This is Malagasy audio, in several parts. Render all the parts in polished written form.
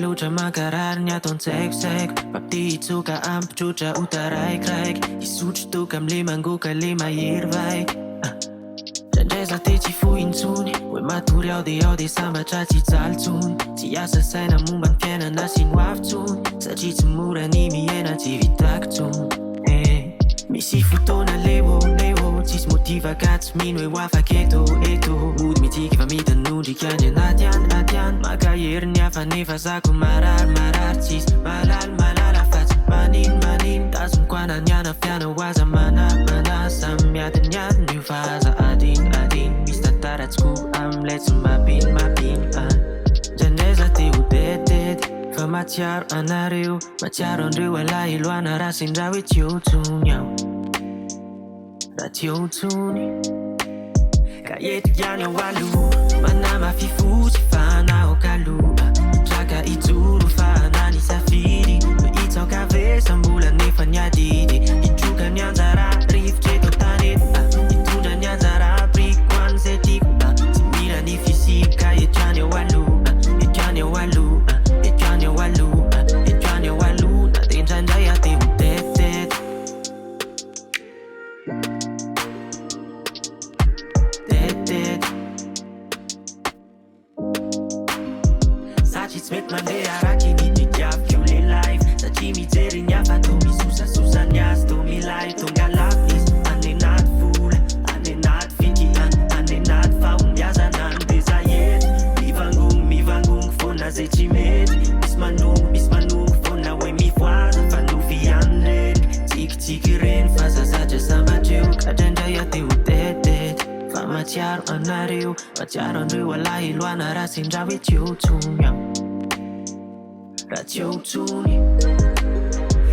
Lucha makararnya ton sek-sek Papti itsuka ampuchucha utaraik-raik Isuchtuka mlimangu kalima yirvaik Randreza ty tsy fohintsony hoe matory ao de sambatra tsy jalontsony Tsy asa saina momba ny fiainana sy no avintsony Satria tsy mora ny miaina tsy vitakitsony Misy fotoana leho tsisy motiva ka tsy mino hoe ho afaka eto Mody mitiky fa mitanondrika ny anaty any Maka hery ny hafa nefa zako marary Tsisy malala fa tsy manino Tazoniko anany anafiana ho aza mana Samy miadiny io fa aza adiny Misy tantaratsiko amilay tsy mapino Ndraindray te ho dededy fa matsiaro anareo Matsiaro andreo alay iloana raha sendra hoe tsy eo tsony aho Raha tsy eo tsony Ka eto ihany ao aloha Manama fifotsy fa nao kaloha Traka ijoro fa nani safidy Itsaoka vesa mbola nefa ny adidy Itroka ny anjara rivotra eto tanety Itondra ny anjara briko an'izay tiako Tsy mila ny fisika eto ihany ao aloha Eto ihany ao aloha Eto ihany ao aloha Eto ihany ao aloha Na de indraindray aho te ho tetety Satria tsy mety mandeha araky ny didiaviko le life Satria mijery ny hafa to misosasosa ny azy to milay tonga lafinisy Any anaty vola, any anaty vinky Any anaty fahombiazana ny desayety Mivangongny foana zay tsy mety Misy manongo foana hoe mivoaza Fa novy any reny Tsikitsiky reny fa zazatra sambatreo Ka draindray aho te ho tetety Fa matsiaro anareo Matsiaro andreo alay iloana raha sendra hoe tsy eo tsony aho Raha tsy eo tsony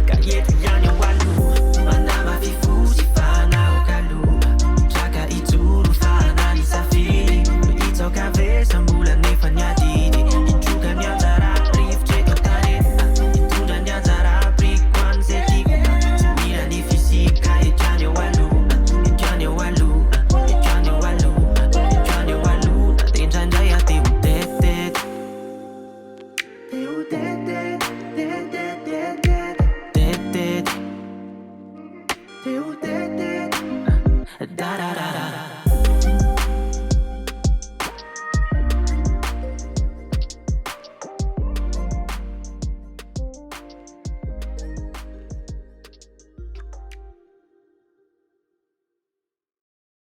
Ka eto ihany ao aloha Manama fifotsy fa nao kaloha Traka ijoro fa nani safidy Itsaoka vesa mbola nefa ny adidy Itroka ny anjara rivotra eto tanety Itondra ny anjara briko an'izay tiako Tsy mila ny fisika eto ihany ao aloha Eto ihany ao aloha Eto ihany ao aloha Eto ihany ao aloha Na de indraindray aho te ho tetety Te ho tetety Tetety Te ho tetety